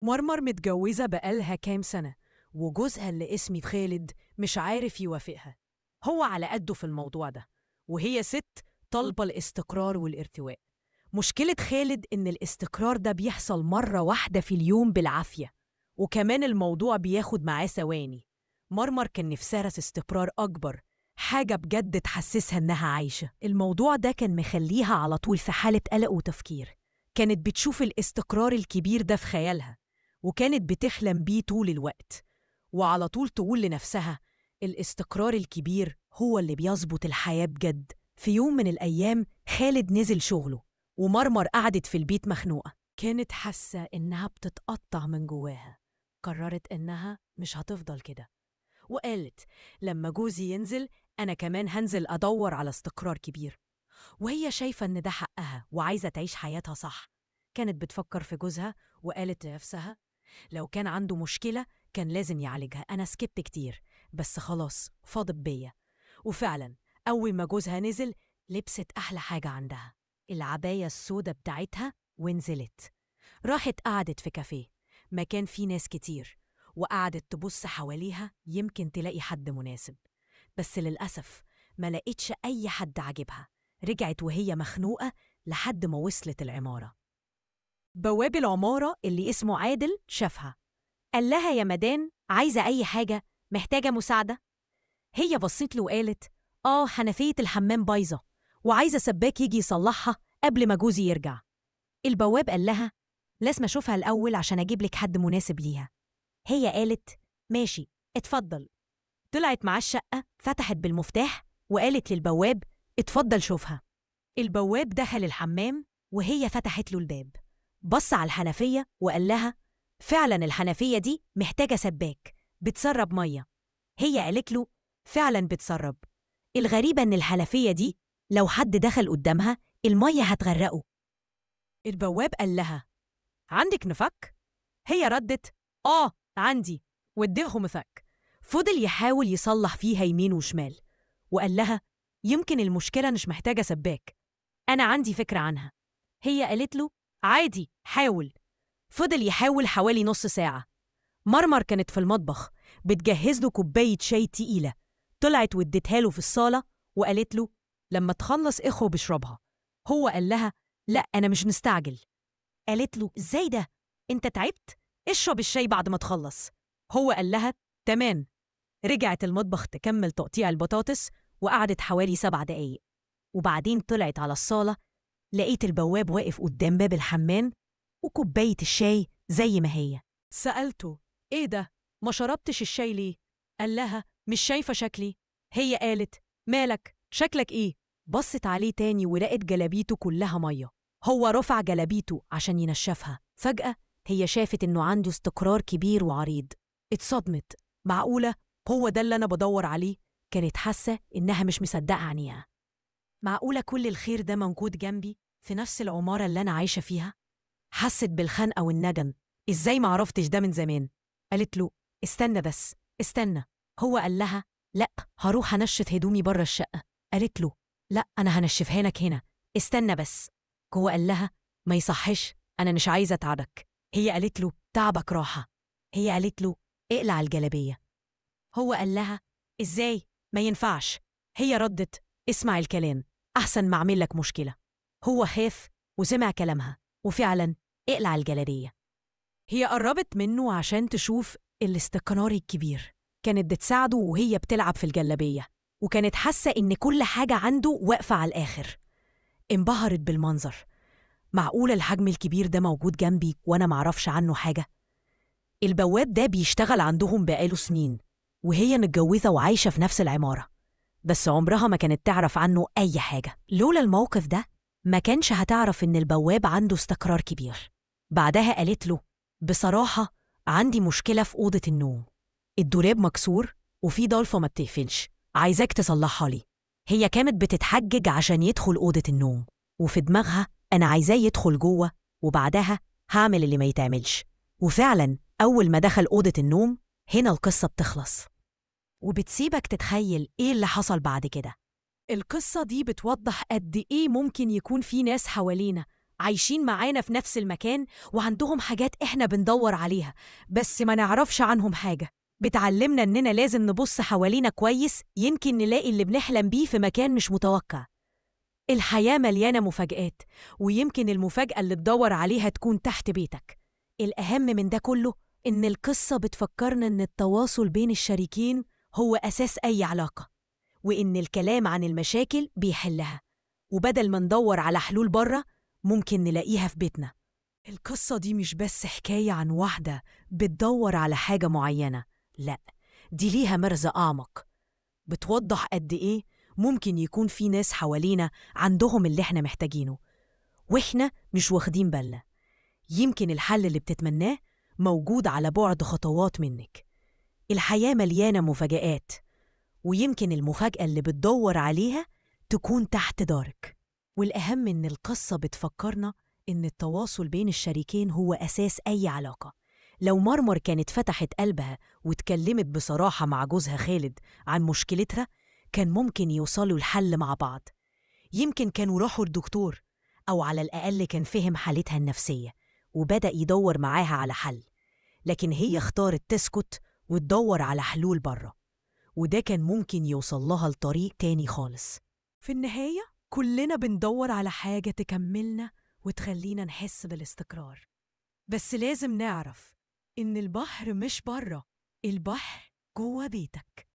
مرمر متجوزة بقالها كام سنة، وجوزها اللي اسمه خالد مش عارف يوافقها. هو على قده في الموضوع ده، وهي ست طالبة الاستقرار والارتواء. مشكلة خالد إن الاستقرار ده بيحصل مرة واحدة في اليوم بالعافية، وكمان الموضوع بياخد معاه ثواني. مرمر كان نفسها استقرار أكبر، حاجة بجد تحسسها إنها عايشة. الموضوع ده كان مخليها على طول في حالة قلق وتفكير. كانت بتشوف الاستقرار الكبير ده في خيالها، وكانت بتحلم بيه طول الوقت، وعلى طول تقول لنفسها الاستقرار الكبير هو اللي بيظبط الحياة بجد. في يوم من الأيام خالد نزل شغله، ومرمر قعدت في البيت مخنوقة. كانت حاسة إنها بتتقطع من جواها. قررت إنها مش هتفضل كده، وقالت لما جوزي ينزل أنا كمان هنزل أدور على استقرار كبير. وهي شايفة إن ده حقها وعايزة تعيش حياتها صح. كانت بتفكر في جوزها، وقالت لنفسها لو كان عنده مشكلة كان لازم يعالجها. أنا سكت كتير، بس خلاص فاضت بيا. وفعلا أول ما جوزها نزل لبست أحلى حاجة عندها، العباية السودة بتاعتها، ونزلت. راحت قعدت في كافيه، مكان فيه ناس كتير، وقعدت تبص حواليها يمكن تلاقي حد مناسب. بس للأسف ما لقيتش أي حد عجبها. رجعت وهي مخنوقة لحد ما وصلت العمارة. بواب العمارة اللي اسمه عادل شافها، قال لها يا مدام عايزة أي حاجة؟ محتاجة مساعدة؟ هي بصيت له وقالت حنفية الحمام بايظة، وعايزة سباك يجي يصلحها قبل ما جوزي يرجع. البواب قال لها لازم أشوفها الأول عشان أجيب لك حد مناسب ليها. هي قالت ماشي اتفضل. طلعت معاه الشقة، فتحت بالمفتاح وقالت للبواب اتفضل شوفها. البواب دخل الحمام، وهي فتحت له الباب. بص على الحنفية وقال لها فعلا الحنفية دي محتاجة سباك بتسرب مية. هي قالت له فعلا بتسرب. الغريبة إن الحنفية دي لو حد دخل قدامها المية هتغرقه. البواب قال لها عندك مفك؟ هي ردت عندي، واديهم مفك. فضل يحاول يصلح فيها يمين وشمال، وقال لها يمكن المشكلة مش محتاجة سباك، أنا عندي فكرة عنها. هي قالت له عادي حاول. فضل يحاول حوالي نص ساعة. مرمر كانت في المطبخ بتجهز له كوباية شاي تقيلة. طلعت واديتها له في الصالة، وقالت له لما تخلص اخو بشربها. هو قال لها لا أنا مش مستعجل. قالت له ازاي ده؟ انت تعبت؟ اشرب الشاي بعد ما تخلص. هو قال لها تمام. رجعت المطبخ تكمل تقطيع البطاطس، وقعدت حوالي 7 دقايق. وبعدين طلعت على الصالة، لقيت البواب واقف قدام باب الحمام وكوباية الشاي زي ما هي. سألته إيه ده؟ ما شربتش الشاي ليه؟ قال لها مش شايفة شكلي. هي قالت مالك؟ شكلك إيه؟ بصت عليه تاني ولقت جلابيته كلها مية. هو رفع جلابيته عشان ينشفها. فجأة هي شافت إنه عنده استقرار كبير وعريض. اتصدمت. معقولة هو ده اللي أنا بدور عليه؟ كانت حاسة إنها مش مصدقة عينيها. معقولة كل الخير ده موجود جنبي في نفس العمارة اللي أنا عايشة فيها؟ حست بالخنقة والندم. إزاي ما عرفتش ده من زمان؟ قالت له استنى بس استنى. هو قال لها لأ هروح أنشف هدومي بره الشقة. قالت له لأ أنا هنشفها لك هنا، استنى بس. هو قال لها ما يصحش، أنا مش عايزة أتعبك. هي قالت له تعبك راحة. هي قالت له اقلع الجلابية. هو قال لها إزاي؟ ما ينفعش. هي ردت اسمع الكلام أحسن ما أعمل لك مشكلة. هو خاف وسمع كلامها، وفعلا اقلع الجلابية. هي قربت منه عشان تشوف الاستقرار الكبير. كانت بتساعده وهي بتلعب في الجلابية، وكانت حاسة إن كل حاجة عنده واقفة على الآخر. انبهرت بالمنظر. معقولة الحجم الكبير ده موجود جنبي وأنا معرفش عنه حاجة؟ البواب ده بيشتغل عندهم بقاله سنين، وهي متجوزة وعايشة في نفس العمارة، بس عمرها ما كانت تعرف عنه أي حاجة. لولا الموقف ده ما كانش هتعرف إن البواب عنده استقرار كبير. بعدها قالت له بصراحة عندي مشكلة في أوضة النوم، الدولاب مكسور وفي ضلفة ما بتقفلش، عايزاك تصلحها لي. هي كانت بتتحجج عشان يدخل أوضة النوم، وفي دماغها أنا عايزاه يدخل جوه وبعدها هعمل اللي ما يتعملش. وفعلا أول ما دخل أوضة النوم هنا القصة بتخلص، وبتسيبك تتخيل إيه اللي حصل بعد كده. القصة دي بتوضح قد إيه ممكن يكون في ناس حوالينا عايشين معانا في نفس المكان وعندهم حاجات إحنا بندور عليها بس ما نعرفش عنهم حاجة. بتعلمنا إننا لازم نبص حوالينا كويس، يمكن نلاقي اللي بنحلم بيه في مكان مش متوقع. الحياة مليانة مفاجآت، ويمكن المفاجأة اللي تدور عليها تكون تحت بيتك. الأهم من ده كله إن القصة بتفكرنا إن التواصل بين الشريكين هو أساس أي علاقة، وإن الكلام عن المشاكل بيحلها، وبدل ما ندور على حلول بره ممكن نلاقيها في بيتنا. القصة دي مش بس حكاية عن واحدة بتدور على حاجة معينة، لأ، دي ليها مغزى أعمق. بتوضح قد إيه ممكن يكون في ناس حوالينا عندهم اللي إحنا محتاجينه وإحنا مش واخدين بالنا. يمكن الحل اللي بتتمناه موجود على بعد خطوات منك. الحياة مليانة مفاجآت، ويمكن المفاجأة اللي بتدور عليها تكون تحت دارك. والأهم إن القصة بتفكرنا إن التواصل بين الشريكين هو أساس أي علاقة. لو مرمر كانت فتحت قلبها واتكلمت بصراحة مع جوزها خالد عن مشكلتها، كان ممكن يوصلوا الحل مع بعض. يمكن كانوا راحوا الدكتور، أو على الأقل كان فهم حالتها النفسية وبدأ يدور معاها على حل. لكن هي اختارت تسكت وتدور على حلول بره، وده كان ممكن يوصل لها لطريق تاني خالص. في النهاية كلنا بندور على حاجة تكملنا وتخلينا نحس بالاستقرار، بس لازم نعرف إن البحر مش بره، البحر جوه بيتك.